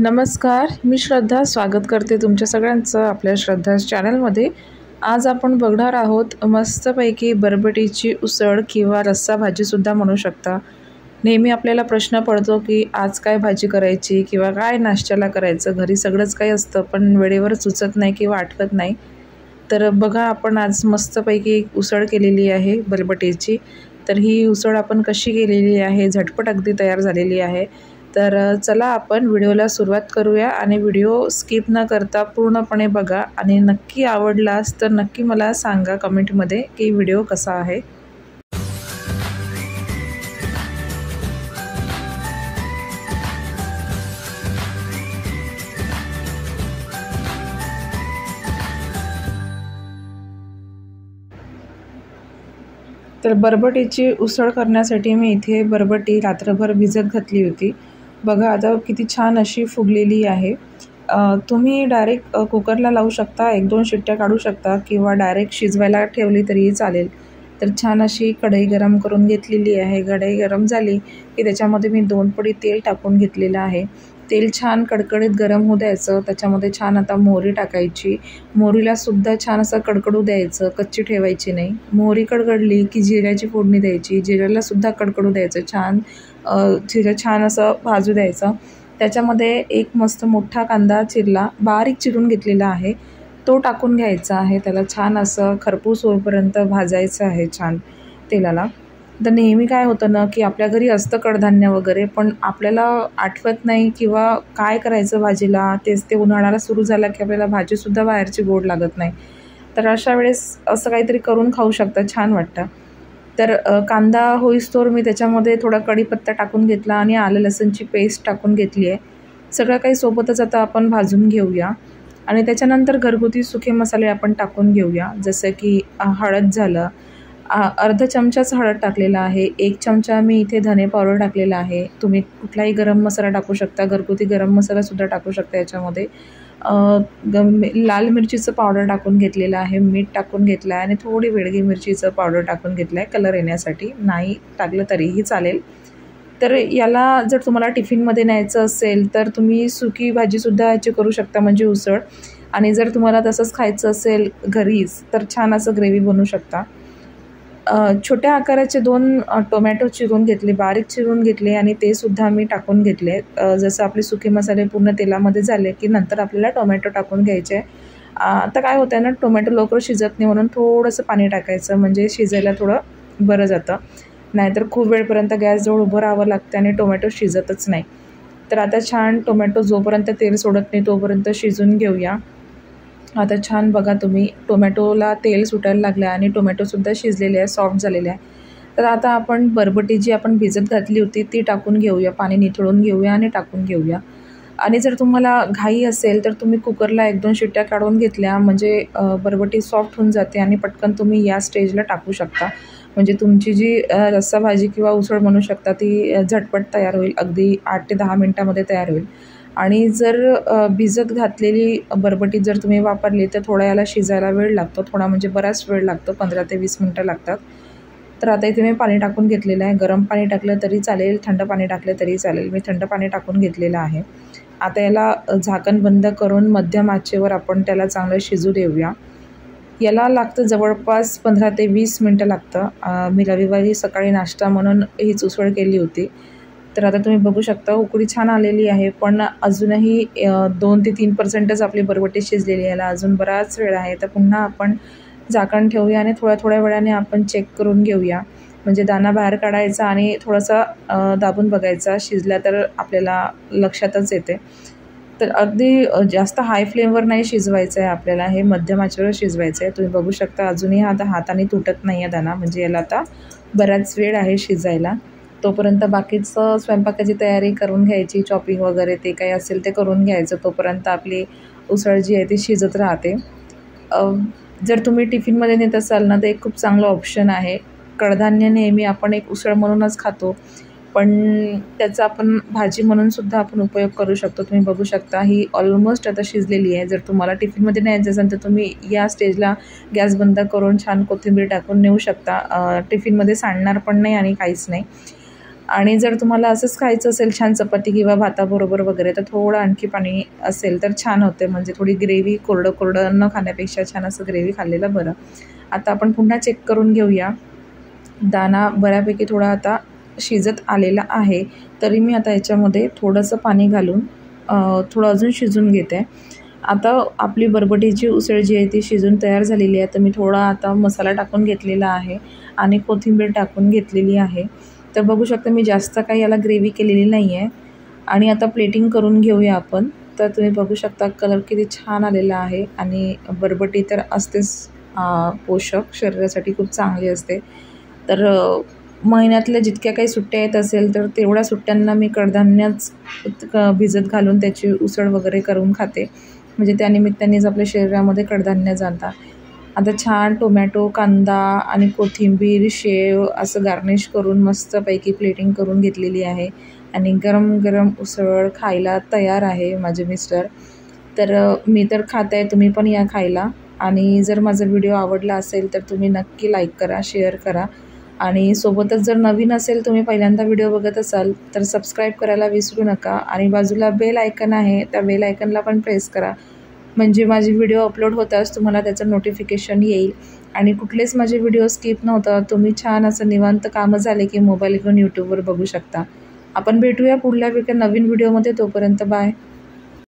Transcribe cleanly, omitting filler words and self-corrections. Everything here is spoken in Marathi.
नमस्कार, मी श्रद्धा स्वागत करते तुमच्या सगळ्यांचं आपल्या श्रद्धाच चॅनलमध्ये। आज आपण बघणार आहोत मस्तपैकी बरबटीची उसळ किंवा रस्सा भाजीसुद्धा म्हणू शकता। नेहमी आपल्याला प्रश्न पडतो की आज काय भाजी करायची किंवा काय नाश्त्याला करायचं, घरी सगळंच काही असतं पण वेळेवर सुचत नाही किंवा आठवत नाही। तर बघा, आपण आज मस्तपैकी उसळ केलेली आहे बरबटीची। तर ही उसळ आपण कशी केलेली आहे, झटपट अगदी तयार झालेली आहे। तर चला आपण व्हिडिओला सुरुवात करूया आणि व्हिडिओ स्किप न करता पूर्णपणे बघा आणि नक्की आवडलास तर नक्की मला सांगा कमेंटमध्ये की व्हिडिओ कसा आहे। तर बरबटीची उसळ करण्यासाठी मी इथे बरबटी रात्रभर भिजत घातली होती। बघा आता किती छान अशी फुगलेली आहे। तुम्ही डायरेक्ट कुकरला लावू शकता, 1-2 शिट्ट्या काढू शकता किंवा डायरेक्ट शिजवायला ठेवली तरीही चालेल। तर छान अशी कढई गरम करून घेतलेली आहे। कढई गरम झाली की त्याच्यामध्ये मी 2 पडी तेल टाकून घेतलेलं आहे। तेल छान कडकडीत गरम होऊ द्यायचं। त्याच्यामध्ये छान आता मोहरी टाकायची। मोहरीला सुद्धा छान असं कडकडू द्यायचं, कच्ची ठेवायची नाही। मोहरी कडकडली की जिऱ्याची फोडणी द्यायची। जिऱ्याला सुद्धा कडकडू द्यायचं, जिरं छान असं भाजू द्यायचं। त्याच्यामध्ये एक मस्त मोठा कांदा चिरला, बारीक चिरून घेतलेला आहे, तो टाकून घ्यायचा आहे। त्याला छान असं खरपूस होईपर्यंत भाजायचं आहे छान तेलाला। तर नेहमी काय होतं ना की आपल्या घरी असतं कडधान्य वगैरे, पण आपल्याला आठवत नाही किंवा काय करायचं भाजीला, तेच ते उन्हाळा सुरू झाला की आपल्याला भाजीसुद्धा बाहेरची गोड लागत नाही। तर अशा वेळेस असं काहीतरी करून खाऊ शकता, छान वाटतं। तर कांदा होईस्तोवर मी त्याच्यामध्ये थोडा कढीपत्ता टाकून घेतला आणि आलं लसूणची पेस्ट टाकून घेतली आहे। सगळं काही सोबतच आता आपण भाजून घेऊया आणि त्याच्यानंतर घरगुती सुके मसाले आपण टाकून घेऊया। जसं की हळद झालं, अर्धा चमचाच हळद टाकलेला आहे। 1 चमचा मी इथे धने पावडर टाकलेला आहे। तुम्ही कुठलाही गरम मसाला टाकू शकता, घरगुती गरम मसालासुद्धा टाकू शकता याच्यामध्ये। लाल मिरचीचं पावडर टाकून घेतलेलं आहे, मीठ टाकून घेतलं आहे आणि थोडी वेडगी मिरचीचं पावडर टाकून घेतलं आहे कलर येण्यासाठी, नाही टाकलं तरीही चालेल। तर याला जर तुम्हाला टिफिनमध्ये न्यायचं असेल तर तुम्ही सुकी भाजीसुद्धा याची करू शकता, म्हणजे उसळ। आणि जर तुम्हाला तसंच खायचं असेल घरीच तर छान असं ग्रेव्ही बनवू शकता। छोट्या आकाराचे 2 टोमॅटो चिरून घेतले, बारीक चिरून घेतले आणि ते सुद्धा मी टाकून घेतले। जसं आपले सुके मसाले पूर्ण तेलामध्ये झाले की नंतर आपल्याला टोमॅटो टाकून घ्यायचे। आता काय होतं ना, टोमॅटो लवकर शिजत नाही म्हणून थोडंसं पाणी टाकायचं, म्हणजे शिजायला थोडं बरं जातं। नाहीतर खूप वेळपर्यंत गॅसजवळ उभं राहावं लागतं आणि टोमॅटो शिजतच नाही। तर आता छान टोमॅटो जोपर्यंत तेल सोडत नाही तोपर्यंत शिजून घेऊया। आता छान बघा तुम्ही, टोमॅटोला तेल सुटायला लागलं आहे आणि टोमॅटोसुद्धा शिजलेले आहे, सॉफ्ट झालेले आहे। तर आता आपण बरबटी जी आपण भिजत घातली होती ती टाकून घेऊया, पाणी निथळून घेऊया आणि टाकून घेऊया। आणि जर तुम्हाला घाई असेल तर तुम्ही कुकरला 1-2 शिट्ट्या काढून घेतल्या म्हणजे बरबटी सॉफ्ट होऊन जाते आणि पटकन तुम्ही या स्टेजला टाकू शकता। म्हणजे तुमची जी रस्सा भाजी किंवा उसळ म्हणू शकता ती झटपट तयार होईल, अगदी 8 ते 10 मिनटामध्ये तयार होईल। आणि जर भिजत घातलेली बरबटी जर तुम्ही वापरली तर थोडा याला शिजायला वेळ लागतो, थोडा म्हणजे बराच वेळ लागतो, 15 ते 20 मिनटं लागतात। तर आता इथे मी पाणी टाकून घेतलेलं आहे, गरम पाणी टाकलं तरी चालेल, थंड पाणी टाकलं तरी चालेल। मी थंड पाणी टाकून घेतलेलं आहे। आता याला झाकण बंद करून मध्यम आचेवर आपण त्याला चांगलं शिजू देऊया। याला लागतं जवळपास 15 ते 20 मिनटं लागतं। मी रविवारी सकाळी नाश्ता म्हणून हीच उसळ केली होती। तर आता तुम्ही बघू शकता उकळी छान आलेली आहे, पण अजूनही 2 ते 3%च आपली बरबटी शिजलेली आहे, याला अजून बराच वेळ आहे। तर पुन्हा आपण झाकण ठेवूया आणि थोड्या वेळाने आपण चेक करून घेऊया, म्हणजे दाणा बाहेर काढायचा आणि थोडासा दाबून बघायचा, शिजला तर आपल्याला लक्षातच येते। तर अगदी जास्त हाय फ्लेमवर नाही शिजवायचं आहे आपल्याला, हे मध्यम आचेवर शिजवायचं आहे। तुम्ही बघू शकता अजूनही आता हाताने तुटत नाही आहे दाणा, म्हणजे याला आता बराच वेळ आहे शिजायला। तोपर्यंत बाकीचं स्वयंपाकाची तयारी करून घ्यायची, चॉपिंग वगैरे ते काही असेल ते करून घ्यायचं, तोपर्यंत आपली उसळ जी आहे ती शिजत राहते। जर तुम्ही टिफिनमध्ये नेत असाल ना तर एक खूप चांगलं ऑप्शन आहे। कडधान्य नेहमी आपण एक उसळ म्हणूनच खातो, पण त्याचा आपण भाजी म्हणूनसुद्धा आपण उपयोग करू शकतो। तुम्ही बघू शकता ही ऑलमोस्ट आता शिजलेली आहे। जर तुम्हाला टिफिनमध्ये न्यायचं असेल तर तुम्ही या स्टेजला गॅस बंद करून छान कोथिंबीर टाकून नेऊ शकता, टिफिनमध्ये सांडणार पण नाही आणि काहीच नाही। आणि जर तुम्हाला असंच खायचं असेल छान चपाती किंवा भाताबरोबर वगैरे तर थोडं आणखी पाणी असेल तर छान होते, म्हणजे थोडी ग्रेव्ही कोरडं कोरडं न खाण्यापेक्षा छान असं ग्रेव्ही खाल्लेलं बरं. आता आपण पुन्हा चेक करून घेऊया. दाणा बऱ्यापैकी थोडा आता शिजत आलेला आहे, तरी मी आता याच्यामध्ये थोडंसं पाणी घालून थोडं अजून शिजून घेते. आता आपली बरबटीची उसळ जी आहे ती शिजून तयार झालेली आहे. तर मी थोडा आता मसाला टाकून घेतलेला आहे आणि कोथिंबीर टाकून घेतलेली आहे. तर बघू शकता मी जास्त काही याला ग्रेव्ही केलेली नाही आहे. आणि आता प्लेटिंग करून घेऊया आपण. तर तुम्ही बघू शकता कलर किती छान आलेला आहे. आणि बरबटी तर असतेच पोषक, शरीरासाठी खूप चांगली असते. तर महिन्यातल्या जितक्या काही सुट्ट्या येत असेल तर तेवढ्या सुट्ट्यांना मी कडधान्यच भिजत घालून त्याची उसळ वगैरे करून खाते, म्हणजे त्यानिमित्तानेच आपल्या शरीरामध्ये कडधान्य जातात. आता छान टोमॅटो, कांदा आणि कोथिंबीर, शेव असं गार्निश करून मस्तपैकी प्लेटिंग करून घेतलेली आहे. आणि गरम गरम उसळ खायला तयार आहे माझे मिस्टर. तर मी तर खात आहे, तुम्ही पण या खायला. आणि जर माझा व्हिडिओ आवडला असेल तर तुम्ही नक्की लाईक करा, शेअर करा. आणि सोबतच जर नवीन असेल, तुम्ही पहिल्यांदा व्हिडिओ बघत असाल तर सबस्क्राईब करायला विसरू नका. आणि बाजूला बेल आयकन आहे, त्या बेल आयकनला पण प्रेस करा, म्हणजे माझे व्हिडिओ अपलोड होताच तुम्हाला त्याचं नोटिफिकेशन येईल. आणि कुठलेच माझे व्हिडिओ स्किप न होता तुम्ही छान असं निवांत कामं झाले की मोबाईल घेऊन यूट्यूबवर बघू शकता. आपण भेटूया पुढल्या नवीन व्हिडिओमध्ये. तोपर्यंत बाय.